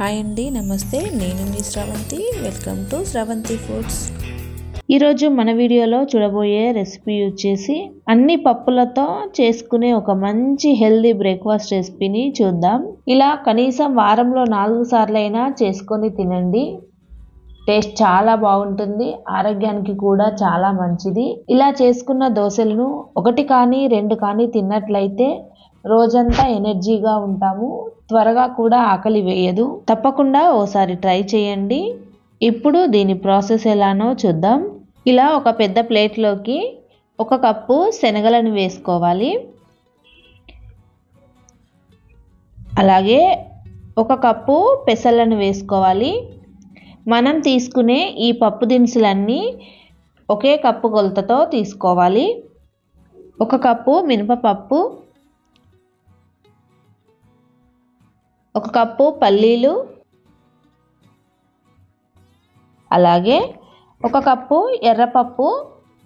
Hi అండి, నమస్తే. నేను మీ Sravanthi. Welcome to Sravanthi Foods. ఈరోజు మన వీడియోలో చూడబోయే రెసిపీ వచ్చేసి అన్ని పప్పులతో చేసుకునే ఒక మంచి హెల్దీ బ్రేక్ఫాస్ట్ రెసిపీని చూద్దాం. ఇలా కనీసం వారంలో 4 సార్లైనా చేసుకొని తినండి. టేస్ట్ చాలా బాగుంటుంది, ఆరోగ్యానికి కూడా చాలా మంచిది. ఇలా చేసుకున్న దోశలను 1 కానీ 2 కానీ తిన్నట్లయితే రోజంతా ఎనర్జీగా ఉంటాము, త్వరగా కూడా ఆకలి వేయదు. తప్పకుండా ఓసారి ట్రై చేయండి. ఇప్పుడు దీని ప్రాసెస్ ఎలానో చూద్దాం. ఇలా ఒక పెద్ద ప్లేట్లోకి 1 కప్పు శనగలను వేసుకోవాలి. అలాగే 1 కప్పు పెసలను వేసుకోవాలి. మనం తీసుకునే ఈ పప్పు దినుసులన్నీ ఒకే కప్పు కొలతతో తీసుకోవాలి. 1 కప్పు మినపప్పు, 1 కప్పు పల్లీలు, అలాగే 1 కప్పు ఎర్రపప్పు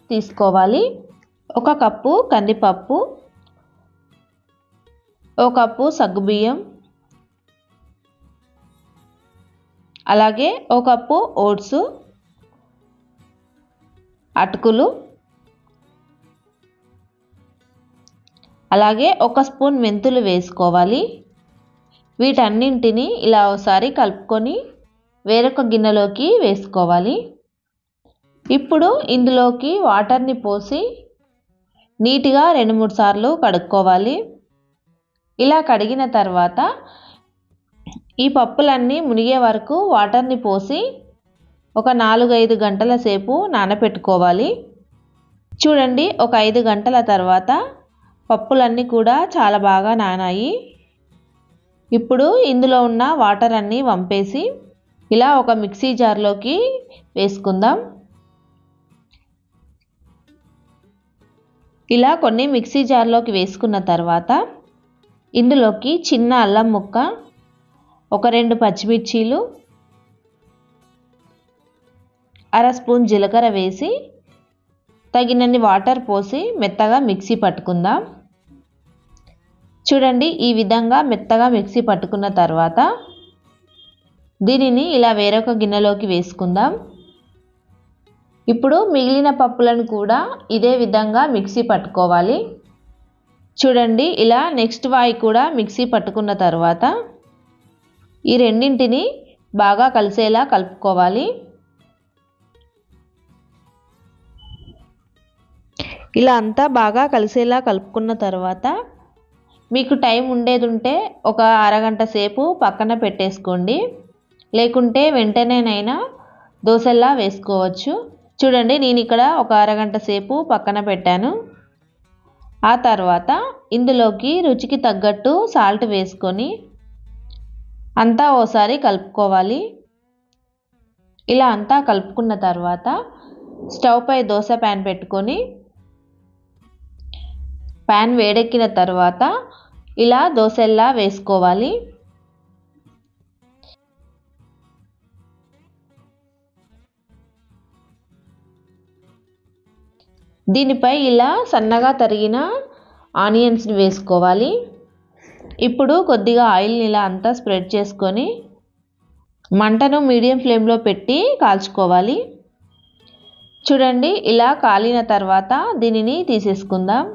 తీసుకోవాలి. 1 కప్పు కందిపప్పు, 1 కప్పు సగ్గుబియ్యం, అలాగే 1 కప్పు ఓట్స్, అటుకులు, అలాగే 1 స్పూన్ మెంతులు వేసుకోవాలి. వీటన్నింటినీ ఇలా ఒకసారి కలుపుకొని వేరొక గిన్నెలోకి వేసుకోవాలి. ఇప్పుడు ఇందులోకి వాటర్ని పోసి నీట్గా 2-3 సార్లు కడుక్కోవాలి. ఇలా కడిగిన తర్వాత ఈ పప్పులన్నీ మునిగే వరకు వాటర్ని పోసి ఒక 4-5 గంటల సేపు నానబెట్టుకోవాలి. చూడండి, ఒక 5 గంటల తర్వాత పప్పులన్నీ కూడా చాలా బాగా నానాయి. ఇప్పుడు ఇందులో ఉన్న వాటర్ అన్నీ వంపేసి ఇలా ఒక మిక్సీ జార్లోకి వేసుకుందాం. ఇలా కొన్ని మిక్సీ జార్లోకి వేసుకున్న తర్వాత ఇందులోకి చిన్న అల్లం ముక్క, ఒక 2 పచ్చిమిర్చీలు, 1/2 స్పూన్ జీలకర్ర వేసి తగినన్ని వాటర్ పోసి మెత్తగా మిక్సీ పట్టుకుందాం. చూడండి, ఈ విధంగా మెత్తగా మిక్సీ పట్టుకున్న తర్వాత దీనిని ఇలా వేరొక గిన్నెలోకి వేసుకుందాం. ఇప్పుడు మిగిలిన పప్పులను కూడా ఇదే విధంగా మిక్సీ పట్టుకోవాలి. చూడండి, ఇలా నెక్స్ట్ వాయి కూడా మిక్సీ పట్టుకున్న తర్వాత ఈ రెండింటిని బాగా కలిసేలా కలుపుకోవాలి. ఇలా అంతా బాగా కలిసేలా కలుపుకున్న తర్వాత మీకు టైం ఉండేది ఉంటే ఒక అరగంట సేపు పక్కన పెట్టేసుకోండి, లేకుంటే వెంటనేనైనా దోశల్లా వేసుకోవచ్చు. చూడండి, నేను ఇక్కడ ఒక అరగంట సేపు పక్కన పెట్టాను. ఆ తర్వాత ఇందులోకి రుచికి తగ్గట్టు సాల్ట్ వేసుకొని అంతా ఓసారి కలుపుకోవాలి. ఇలా అంతా కలుపుకున్న తర్వాత స్టవ్ పై దోశ ప్యాన్ పెట్టుకొని ప్యాన్ వేడెక్కిన తర్వాత ఇలా దోశల్లా వేసుకోవాలి. దీనిపై ఇలా సన్నగా తరిగిన ఆనియన్స్ని వేసుకోవాలి. ఇప్పుడు కొద్దిగా ఆయిల్ని ఇలా అంతా స్ప్రెడ్ చేసుకొని మంటను మీడియం ఫ్లేమ్లో పెట్టి కాల్చుకోవాలి. చూడండి, ఇలా కాలిన తర్వాత దీనిని తీసేసుకుందాం.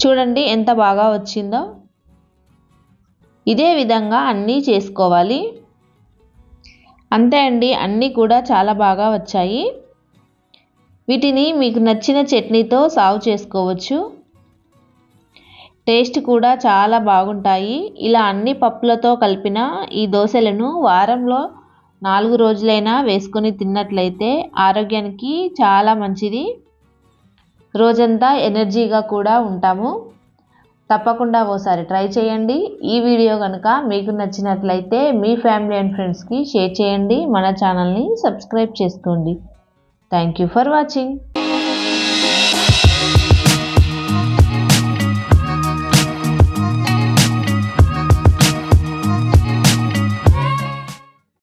చూడండి ఎంత బాగా వచ్చిందో. ఇదే విధంగా అన్నీ చేసుకోవాలి. అంతే అండి, అన్నీ కూడా చాలా బాగా వచ్చాయి. వీటిని మీకు నచ్చిన చట్నీతో సర్వ్ చేసుకోవచ్చు. టేస్ట్ కూడా చాలా బాగుంటాయి. ఇలా అన్ని పప్పులతో కలిపిన ఈ దోశలను వారంలో 4 రోజులైనా వేసుకొని తిన్నట్లయితే ఆరోగ్యానికి చాలా మంచిది. రోజంతా ఎనర్జీగా కూడా ఉంటాము. తప్పకుండా ఓసారి ట్రై చేయండి. ఈ వీడియో కనుక మీకు నచ్చినట్లయితే మీ ఫ్యామిలీ అండ్ ఫ్రెండ్స్కి షేర్ చేయండి. మన ఛానల్ని సబ్స్క్రైబ్ చేసుకోండి. Thank you for watching.